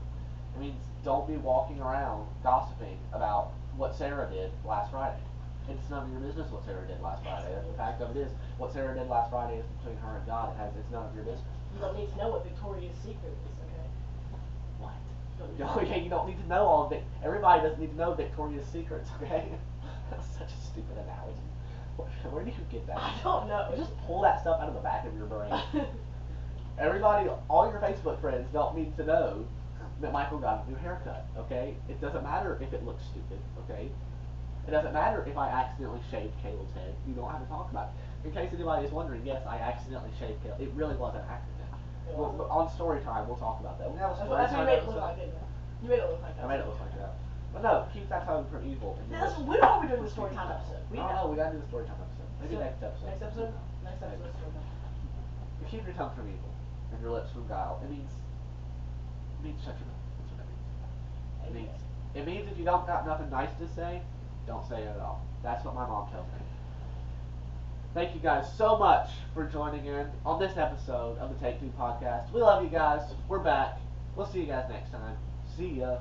B: It means don't be walking around gossiping about what Sarah did last Friday. It's none of your business what Sarah did last Friday. The fact of it is, what Sarah did last Friday is between her and God. It's none of your business.
C: You don't need to know what Victoria's Secret is, okay?
B: What? Okay, you don't need to know all of it. Everybody doesn't need to know Victoria's Secrets, okay? That's such a stupid analogy. Where do you get that?
C: I don't know.
B: You just pull that stuff out of the back of your brain. Everybody, all your Facebook friends don't need to know that Michael got a new haircut, okay? It doesn't matter if it looks stupid, okay? It doesn't matter if I accidentally shaved Caleb's head. You don't have to talk about it. In case anybody is wondering, yes, I accidentally shaved Caleb. It really was an accident. On story time, we'll talk about that. We have a story
C: That's
B: time
C: what you made it look
B: episode.
C: like, didn't you? You made it look like that.
B: I made it look like that. But no, keep that tongue from evil.
C: When are we doing the story time episode?
B: I don't know. We gotta do the story time episode. Maybe next episode.
C: Next episode? Next episode. Story time.
B: You keep your tongue from evil and your lips from guile. It means shut your mouth. That's what it means. It means It means if you don't got nothing nice to say, don't say it at all. That's what my mom tells me. Thank you guys so much for joining in on this episode of the Take Two podcast. We love you guys. We're back. We'll see you guys next time. See ya.